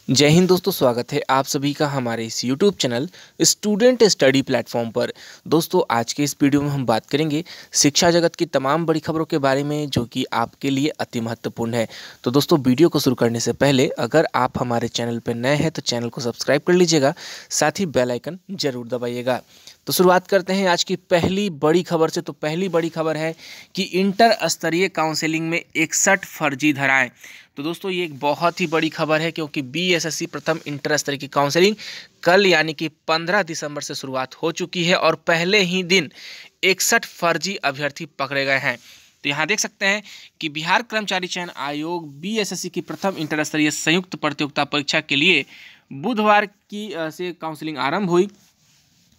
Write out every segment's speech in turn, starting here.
जय हिंद दोस्तों, स्वागत है आप सभी का हमारे इस YouTube channel student study platform पर। दोस्तों, आज के इस वीडियो में हम बात करेंगे शिक्षा जगत की तमाम बड़ी खबरों के बारे में जो कि आपके लिए अति महत्वपूर्ण है। तो दोस्तों, वीडियो को शुरू करने से पहले अगर आप हमारे चैनल पर नए हैं तो चैनल को सब्सक्राइब कर लीजिएगा, साथ ही बेल आइकन जरूर दबाइएगा। तो शुरुआत करते हैं आज की पहली बड़ी खबर से। तो पहली बड़ी खबर है कि इंटर स्तरीय काउंसलिंग में 61 फर्जी धराएं। तो दोस्तों, ये एक बहुत ही बड़ी खबर है क्योंकि बीएसएससी प्रथम इंटर स्तरीय की काउंसलिंग कल यानी कि 15 दिसंबर से शुरुआत हो चुकी है और पहले ही दिन 61 फर्जी अभ्यर्थी पकड़े गए हैं। तो यहाँ देख सकते हैं कि बिहार कर्मचारी चयन आयोग बीएसएससी की प्रथम इंटर स्तरीय संयुक्त प्रतियोगिता परीक्षा के लिए बुधवार की से काउंसलिंग आरंभ हुई।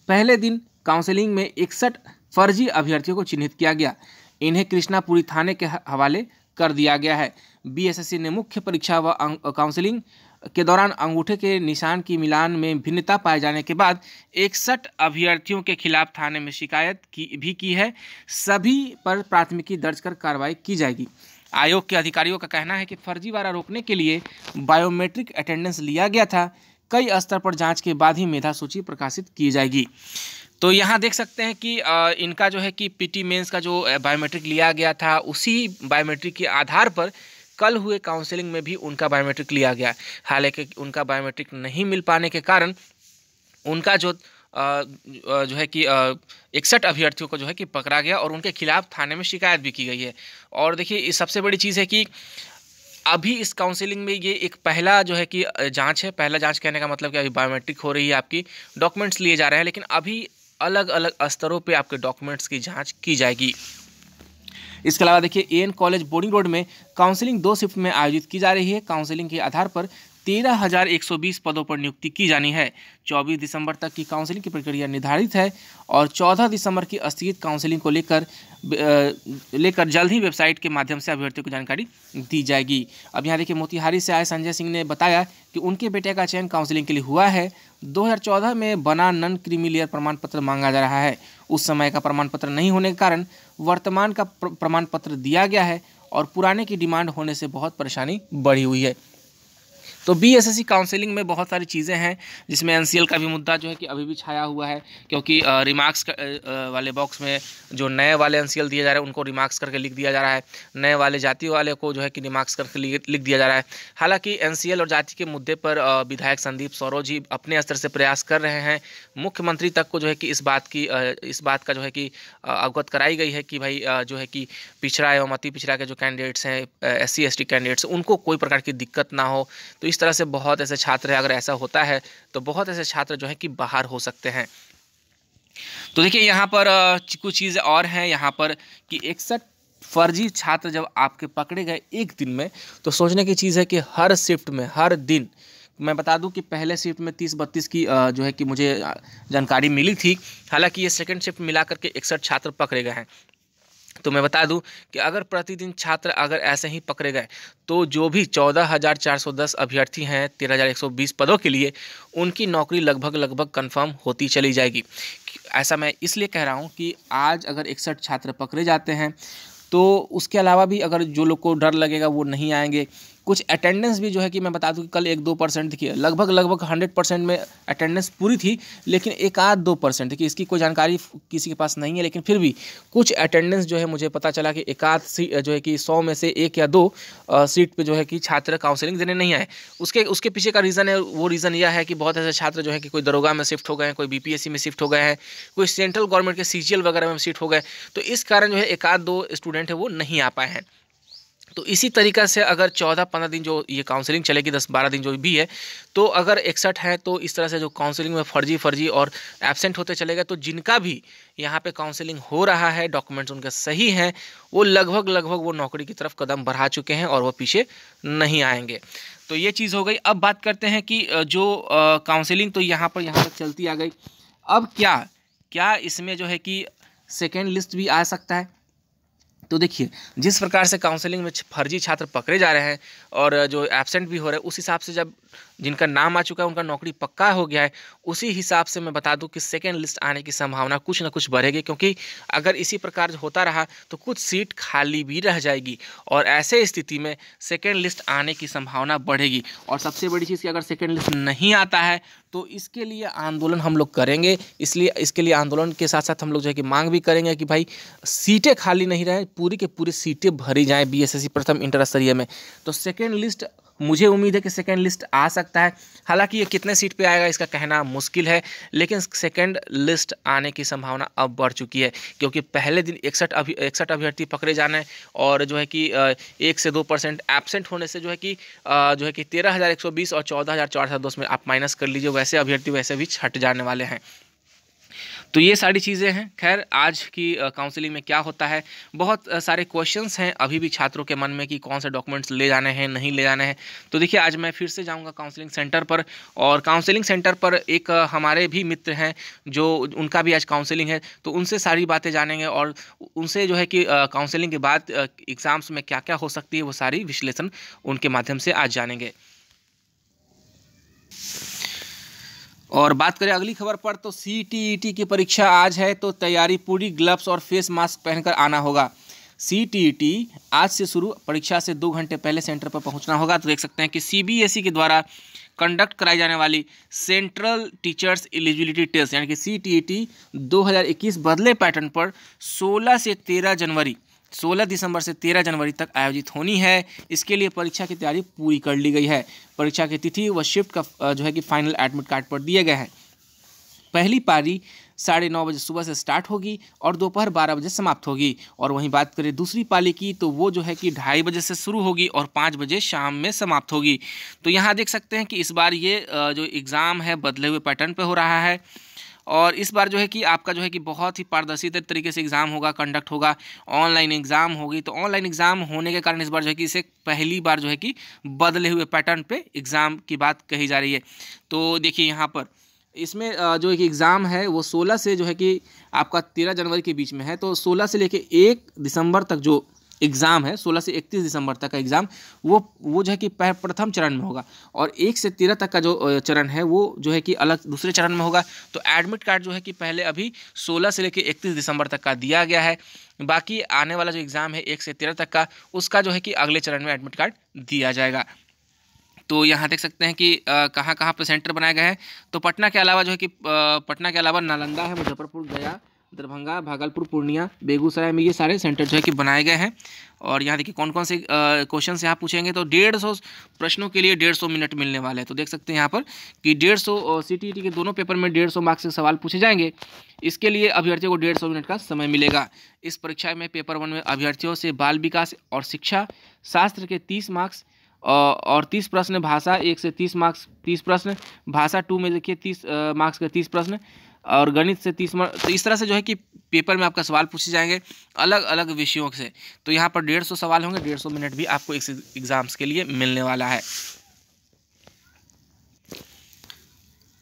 पहले दिन काउंसलिंग में 61 फर्जी अभ्यर्थियों को चिन्हित किया गया। इन्हें कृष्णापुरी थाने के हवाले कर दिया गया है। बीएसएससी ने मुख्य परीक्षा व काउंसलिंग के दौरान अंगूठे के निशान की मिलान में भिन्नता पाए जाने के बाद 61 अभ्यर्थियों के खिलाफ थाने में शिकायत की है। सभी पर प्राथमिकी दर्ज कर कार्रवाई की जाएगी। आयोग के अधिकारियों का कहना है कि फर्जीवाड़ा रोकने के लिए बायोमेट्रिक अटेंडेंस लिया गया था। कई स्तर पर जांच के बाद ही मेधा सूची प्रकाशित की जाएगी। तो यहाँ देख सकते हैं कि इनका जो है कि पीटी मेंस का जो बायोमेट्रिक लिया गया था, उसी बायोमेट्रिक के आधार पर कल हुए काउंसलिंग में भी उनका बायोमेट्रिक लिया गया। हालांकि उनका बायोमेट्रिक नहीं मिल पाने के कारण उनका जो है कि 61 अभ्यर्थियों को जो है कि पकड़ा गया और उनके खिलाफ थाने में शिकायत भी की गई है। और देखिए, इस सबसे बड़ी चीज़ है कि अभी इस काउंसलिंग में ये एक पहला जो है कि जांच है। पहला जांच कहने का मतलब कि अभी बायोमेट्रिक हो रही है, आपकी डॉक्यूमेंट्स लिए जा रहे हैं, लेकिन अभी अलग अलग स्तरों पे आपके डॉक्यूमेंट्स की जांच की जाएगी। इसके अलावा देखिए, एएन कॉलेज बोर्डिंग रोड में काउंसलिंग 2 शिफ्ट में आयोजित की जा रही है। काउंसलिंग के आधार पर 13,120 पदों पर नियुक्ति की जानी है। 24 दिसंबर तक की काउंसलिंग की प्रक्रिया निर्धारित है और 14 दिसंबर की स्थगित काउंसलिंग को लेकर जल्द ही वेबसाइट के माध्यम से अभ्यर्थियों को जानकारी दी जाएगी। अब यहाँ देखिए, मोतिहारी से आए संजय सिंह ने बताया कि उनके बेटे का चयन काउंसलिंग के लिए हुआ है। 2014 में बना नॉन क्रीमी लेयर प्रमाण पत्र मांगा जा रहा है। उस समय का प्रमाण पत्र नहीं होने के कारण वर्तमान का प्रमाण पत्र दिया गया है और पुराने की डिमांड होने से बहुत परेशानी बढ़ी हुई है। तो बीएसएससी काउंसलिंग में बहुत सारी चीज़ें हैं, जिसमें एनसीएल का भी मुद्दा जो है कि अभी भी छाया हुआ है, क्योंकि रिमार्क्स वाले बॉक्स में जो नए वाले एनसीएल दिए जा रहे हैं उनको रिमार्क्स करके लिख दिया जा रहा है, नए वाले जाति वाले को जो है कि रिमार्क्स करके लिख दिया जा रहा है। हालांकि एनसीएल और जाति के मुद्दे पर विधायक संदीप सौरव जी अपने स्तर से प्रयास कर रहे हैं। मुख्यमंत्री तक को जो है कि इस बात का जो है कि अवगत कराई गई है कि भाई जो है कि पिछड़ा एवं अति पिछड़ा के जो कैंडिडेट्स हैं, SC ST कैंडिडेट्स, उनको कोई प्रकार की दिक्कत ना हो। तो इस तरह से बहुत ऐसे छात्र हैं, अगर ऐसा होता है तो बहुत ऐसे छात्र जो है कि बाहर हो सकते हैं। तो देखिए, यहाँ पर कुछ चीज़ें और हैं यहाँ पर कि 61 फर्जी छात्र जब आपके पकड़े गए एक दिन में, तो सोचने की चीज़ है कि हर शिफ्ट में हर दिन, मैं बता दूं कि पहले शिफ्ट में 30-32 की जो है कि मुझे जानकारी मिली थी। हालांकि ये सेकंड शिफ्ट मिला करके 61 छात्र पकड़े गए हैं। तो मैं बता दूं कि अगर प्रतिदिन छात्र अगर ऐसे ही पकड़े गए तो जो भी 14,410 अभ्यर्थी हैं 13,120 पदों के लिए, उनकी नौकरी लगभग कंफर्म होती चली जाएगी। ऐसा मैं इसलिए कह रहा हूं कि आज अगर 61 छात्र पकड़े जाते हैं तो उसके अलावा भी अगर जो लोग को डर लगेगा वो नहीं आएंगे। कुछ अटेंडेंस भी जो है कि मैं बता दूं कि कल 1-2% थी, लगभग 100% में अटेंडेंस पूरी थी, लेकिन 1-2% थी कि इसकी कोई जानकारी किसी के पास नहीं है। लेकिन फिर भी कुछ अटेंडेंस जो है मुझे पता चला कि 1 जो है कि 100 में से 1 या 2 सीट पे जो है कि छात्र काउंसलिंग देने नहीं आए। उसके पीछे का रीज़न है, वो रीज़न यह है कि बहुत ऐसे छात्र जो है कि कोई दरोगा में शिफ्ट हो गए हैं, कोई BPSC में शिफ्ट हो गए हैं, कोई सेंट्रल गवर्नमेंट के CGL वगैरह में शिफ्ट हो गए। तो इस कारण जो है 1-2 स्टूडेंट है वो नहीं आ पाए हैं। तो इसी तरीक़ा से अगर 14-15 दिन जो ये काउंसलिंग चलेगी, 10-12 दिन जो भी है, तो अगर 61 है तो इस तरह से जो काउंसलिंग में फर्जी और एब्सेंट होते चलेगा, तो जिनका भी यहाँ पे काउंसलिंग हो रहा है, डॉक्यूमेंट्स उनके सही हैं, वो लगभग वो नौकरी की तरफ कदम बढ़ा चुके हैं और वो पीछे नहीं आएंगे। तो ये चीज़ हो गई। अब बात करते हैं कि जो काउंसलिंग तो यहाँ तक चलती आ गई। अब क्या इसमें जो है कि सेकेंड लिस्ट भी आ सकता है। तो देखिए, जिस प्रकार से काउंसलिंग में फर्जी छात्र पकड़े जा रहे हैं और जो एब्सेंट भी हो रहे हैं, उस हिसाब से जब जिनका नाम आ चुका है उनका नौकरी पक्का हो गया है, उसी हिसाब से मैं बता दूं कि सेकेंड लिस्ट आने की संभावना कुछ ना कुछ बढ़ेगी, क्योंकि अगर इसी प्रकार होता रहा तो कुछ सीट खाली भी रह जाएगी और ऐसे स्थिति में सेकेंड लिस्ट आने की संभावना बढ़ेगी। और सबसे बड़ी चीज़ कि अगर सेकेंड लिस्ट नहीं आता है तो इसके लिए आंदोलन हम लोग करेंगे। इसलिए इसके लिए आंदोलन के साथ साथ हम लोग जो है कि मांग भी करेंगे कि भाई सीटें खाली नहीं रहे, पूरी के पूरी सीटें भरी जाएं बीएसएससी प्रथम इंटर स्तरीय में। तो सेकेंड लिस्ट, मुझे उम्मीद है कि सेकेंड लिस्ट आ सकता है। हालांकि ये कितने सीट पे आएगा इसका कहना मुश्किल है, लेकिन सेकेंड लिस्ट आने की संभावना अब बढ़ चुकी है, क्योंकि पहले दिन 61 अभ्यर्थी पकड़े जाने और जो है कि 1 से 2% एब्सेंट होने से जो है कि 13,120 और 14,402 में आप माइनस कर लीजिए, वैसे अभ्यर्थी वैसे भी छट जाने वाले हैं। तो ये सारी चीज़ें हैं। खैर, आज की काउंसलिंग में क्या होता है, बहुत सारे क्वेश्चंस हैं अभी भी छात्रों के मन में कि कौन से डॉक्यूमेंट्स ले जाने हैं, नहीं ले जाने हैं। तो देखिए, आज मैं फिर से जाऊंगा काउंसलिंग सेंटर पर, और काउंसलिंग सेंटर पर एक हमारे भी मित्र हैं जो उनका भी आज काउंसलिंग है, तो उनसे सारी बातें जानेंगे और उनसे जो है कि काउंसलिंग के बाद एग्ज़ाम्स में क्या क्या हो सकती है वो सारी विश्लेषण उनके माध्यम से आज जानेंगे। और बात करें अगली खबर पर, तो CTET की परीक्षा आज है, तो तैयारी पूरी, ग्लव्स और फेस मास्क पहनकर आना होगा। CTET आज से शुरू, परीक्षा से 2 घंटे पहले सेंटर पर पहुंचना होगा। तो देख सकते हैं कि CBSE के द्वारा कंडक्ट कराई जाने वाली सेंट्रल टीचर्स एलिजिबिलिटी टेस्ट यानी कि CTET 2021 बदले पैटर्न पर 16 दिसंबर से 13 जनवरी तक आयोजित होनी है। इसके लिए परीक्षा की तैयारी पूरी कर ली गई है। परीक्षा की तिथि व शिफ्ट का जो है कि फाइनल एडमिट कार्ड पर दिए गए हैं। पहली पारी 9:30 बजे सुबह से स्टार्ट होगी और दोपहर 12 बजे समाप्त होगी। और वहीं बात करें दूसरी पाली की, तो वो जो है कि 2:30 बजे से शुरू होगी और 5 बजे शाम में समाप्त होगी। तो यहाँ देख सकते हैं कि इस बार ये जो एग्ज़ाम है बदले हुए पैटर्न पे हो रहा है, और इस बार जो है कि आपका जो है कि बहुत ही पारदर्शी तरीके से एग्ज़ाम होगा, कंडक्ट होगा, ऑनलाइन एग्ज़ाम होगी। तो ऑनलाइन एग्ज़ाम होने के कारण इस बार जो है कि इसे पहली बार जो है कि बदले हुए पैटर्न पे एग्ज़ाम की बात कही जा रही है। तो देखिए यहाँ पर इसमें जो है कि एग्ज़ाम है वो 16 से जो है कि आपका 13 जनवरी के बीच में है। तो 16 से लेके 1 दिसंबर तक जो एग्ज़ाम है, 16 से 31 दिसंबर तक का एग्ज़ाम वो जो है कि प्रथम चरण में होगा, और 1 से 13 तक का जो चरण है वो जो है कि अलग दूसरे चरण में होगा। तो एडमिट कार्ड जो है कि पहले अभी 16 से लेकर 31 दिसंबर तक का दिया गया है। बाकी आने वाला जो एग्ज़ाम है 1 से 13 तक का, उसका जो है कि अगले चरण में एडमिट कार्ड दिया जाएगा। तो यहाँ देख सकते हैं कि कहाँ कहाँ पर सेंटर बनाए गए हैं। तो पटना के अलावा जो है कि पटना के अलावा नालंदा है, मुजफ्फरपुर, गया, दरभंगा, भागलपुर, पूर्णिया, बेगूसराय में ये सारे सेंटर जो है कि बनाए गए हैं। और यहाँ देखिए कौन कौन से क्वेश्चन यहाँ पूछेंगे। तो 150 प्रश्नों के लिए 150 मिनट मिलने वाले हैं। तो देख सकते हैं यहाँ पर कि 150 CTET के दोनों पेपर में 150 मार्क्स के सवाल पूछे जाएंगे। इसके लिए अभ्यर्थियों को 150 मिनट का समय मिलेगा। इस परीक्षा में पेपर 1 में अभ्यर्थियों से बाल विकास और शिक्षा शास्त्र के 30 मार्क्स और 30 प्रश्न, भाषा 1 से 30 मार्क्स 30 प्रश्न, भाषा 2 में देखिए 30 मार्क्स के 30 प्रश्न, और गणित से 30 मार्क्स। तो इस तरह से जो है कि पेपर में आपका सवाल पूछे जाएंगे अलग अलग विषयों से। तो यहाँ पर 150 सवाल होंगे, 150 मिनट भी आपको इस एग्ज़ाम्स के लिए मिलने वाला है।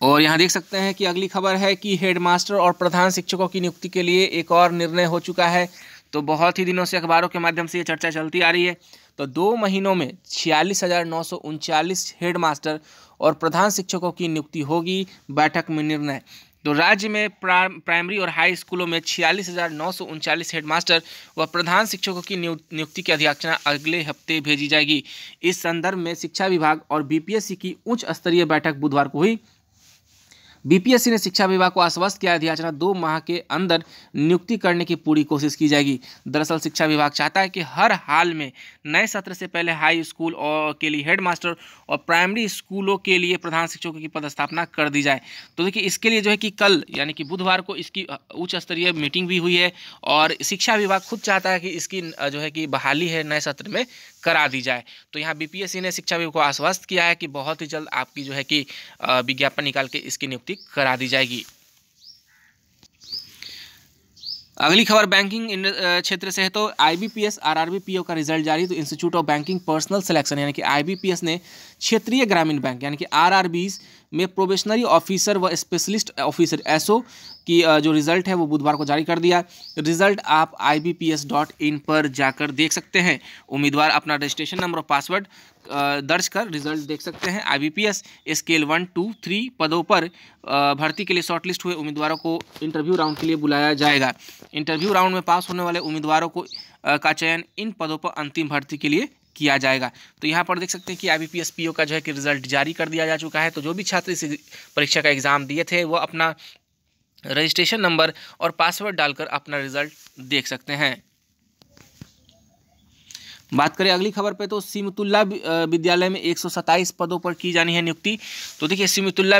और यहाँ देख सकते हैं कि अगली खबर है कि हेडमास्टर और प्रधान शिक्षकों की नियुक्ति के लिए एक और निर्णय हो चुका है। तो बहुत ही दिनों से अखबारों के माध्यम से ये चर्चा चलती आ रही है। तो 2 महीनों में 46,939 हेडमास्टर और प्रधान शिक्षकों की नियुक्ति होगी, बैठक में निर्णय। तो राज्य में प्राइमरी और हाई स्कूलों में 46,939 हेडमास्टर व प्रधान शिक्षकों की नियुक्ति की अधिसूचना अगले हफ्ते भेजी जाएगी। इस संदर्भ में शिक्षा विभाग और BPSC की उच्च स्तरीय बैठक बुधवार को हुई। BPSC ने शिक्षा विभाग को आश्वस्त किया, अधिसूचना 2 माह के अंदर नियुक्ति करने की पूरी कोशिश की जाएगी। दरअसल शिक्षा विभाग चाहता है कि हर हाल में नए सत्र से पहले हाई स्कूल और के लिए हेडमास्टर और प्राइमरी स्कूलों के लिए प्रधान शिक्षकों की पदस्थापना कर दी जाए। तो देखिए इसके लिए जो है कि कल यानी कि बुधवार को इसकी उच्च स्तरीय मीटिंग भी हुई है, और शिक्षा विभाग खुद चाहता है कि इसकी जो है कि बहाली है नए सत्र में करा दी जाए। तो यहाँ BPSC ने शिक्षा विभाग को आश्वस्त किया है कि बहुत ही जल्द आपकी जो है कि विज्ञापन निकाल के इसकी नियुक्ति करा दी जाएगी। अगली खबर बैंकिंग क्षेत्र से है। तो IBPS RRB PO का रिजल्ट जारी। तो institute of banking personal selection यानी कि IBPS ने क्षेत्रीय ग्रामीण बैंक यानी कि RRBs में प्रोबेशनरी ऑफिसर व स्पेशलिस्ट ऑफिसर SO की जो रिज़ल्ट है वो बुधवार को जारी कर दिया। रिज़ल्ट आप IBPS.in पर जाकर देख सकते हैं। उम्मीदवार अपना रजिस्ट्रेशन नंबर और पासवर्ड दर्ज कर रिजल्ट देख सकते हैं। IBPS स्केल 1, 2, 3 पदों पर भर्ती के लिए शॉर्टलिस्ट हुए उम्मीदवारों को इंटरव्यू राउंड के लिए बुलाया जाएगा। इंटरव्यू राउंड में पास होने वाले उम्मीदवारों को का चयन इन पदों पर अंतिम भर्ती के लिए किया जाएगा। तो यहाँ पर देख सकते हैं कि IBPS PO का जो है कि रिजल्ट जारी कर दिया जा चुका है। तो जो भी छात्र इस परीक्षा का एग्ज़ाम दिए थे वो अपना रजिस्ट्रेशन नंबर और पासवर्ड डालकर अपना रिजल्ट देख सकते हैं। बात करें अगली खबर पे तो सिमतुल्ला विद्यालय में 127 पदों पर की जानी है नियुक्ति। तो देखिए सिमतुल्ला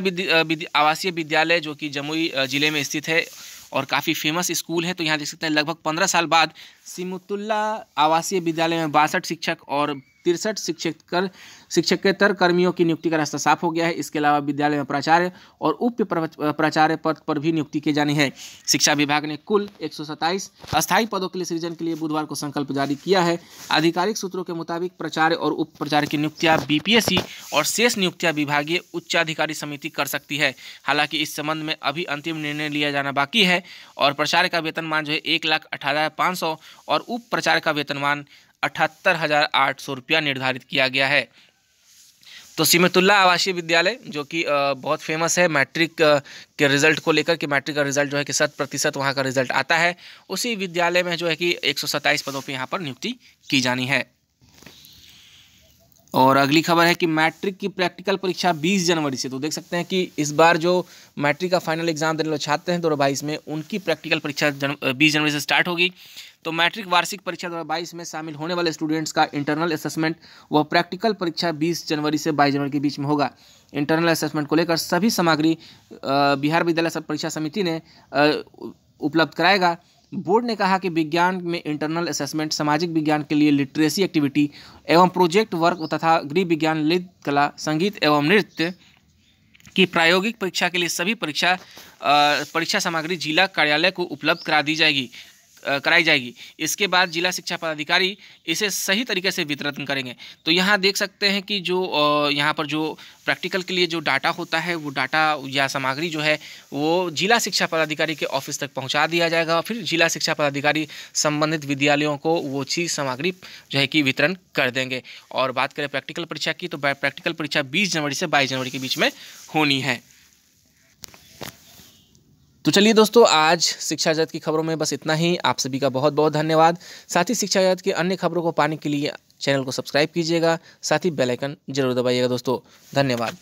आवासीय विद्यालय जो कि जमुई जिले में स्थित है और काफ़ी फेमस स्कूल है। तो यहाँ देख सकते हैं लगभग 15 साल बाद सिमतुल्ला आवासीय विद्यालय में 62 शिक्षक और 63 शिक्षकेतर कर्मियों की नियुक्ति का रास्ता साफ हो गया है। इसके अलावा विद्यालय में प्राचार्य और उप प्राचार्य पद पर भी नियुक्ति की जानी है। शिक्षा विभाग ने कुल 127 अस्थायी पदों के लिए सृजन के लिए बुधवार को संकल्प जारी किया है। आधिकारिक सूत्रों के मुताबिक प्राचार्य और उप प्राचार्य की नियुक्तियां BPSC और शेष नियुक्तियां विभागीय उच्चाधिकारी समिति कर सकती है। हालांकि इस संबंध में अभी अंतिम निर्णय लिया जाना बाकी है और प्राचार्य का वेतनमान जो है 1,18,500 और उप प्राचार्य का वेतनमान 78,800 रुपया निर्धारित किया गया है। तो सिमतुल्ला आवासीय विद्यालय जो कि बहुत फेमस है मैट्रिक के रिज़ल्ट को लेकर कि मैट्रिक का रिज़ल्ट जो है कि 100% वहाँ का रिज़ल्ट आता है, उसी विद्यालय में जो है कि 127 पदों पे यहाँ पर नियुक्ति की जानी है। और अगली खबर है कि मैट्रिक की प्रैक्टिकल परीक्षा 20 जनवरी से। तो देख सकते हैं कि इस बार जो मैट्रिक का फाइनल एग्जाम देने वाले छात्र हैं 2022 में, उनकी प्रैक्टिकल परीक्षा 20 जनवरी से स्टार्ट होगी। तो मैट्रिक वार्षिक परीक्षा 2022 में शामिल होने वाले स्टूडेंट्स का इंटरनल असेसमेंट व प्रैक्टिकल परीक्षा 20 जनवरी से 22 जनवरी के बीच में होगा। इंटरनल असेसमेंट को लेकर सभी सामग्री बिहार विद्यालय परीक्षा समिति ने उपलब्ध कराएगा। बोर्ड ने कहा कि विज्ञान में इंटरनल असेसमेंट, सामाजिक विज्ञान के लिए लिटरेसी एक्टिविटी एवं प्रोजेक्ट वर्क तथा गृह विज्ञान, ललित कला, संगीत एवं नृत्य की प्रायोगिक परीक्षा के लिए सभी परीक्षा सामग्री जिला कार्यालय को उपलब्ध कराई जाएगी। इसके बाद जिला शिक्षा पदाधिकारी इसे सही तरीके से वितरण करेंगे। तो यहाँ देख सकते हैं कि जो यहाँ पर जो प्रैक्टिकल के लिए जो डाटा होता है वो डाटा या सामग्री जो है वो जिला शिक्षा पदाधिकारी के ऑफिस तक पहुँचा दिया जाएगा और फिर जिला शिक्षा पदाधिकारी संबंधित विद्यालयों को वो चीज़ सामग्री जो है कि वितरण कर देंगे। और बात करें प्रैक्टिकल परीक्षा की तो प्रैक्टिकल परीक्षा 20 जनवरी से 22 जनवरी के बीच में होनी है। तो चलिए दोस्तों, आज शिक्षा जगत की खबरों में बस इतना ही। आप सभी का बहुत बहुत धन्यवाद। साथ ही शिक्षा जगत की अन्य खबरों को पाने के लिए चैनल को सब्सक्राइब कीजिएगा, साथ ही बेल आइकन जरूर दबाइएगा दोस्तों। धन्यवाद।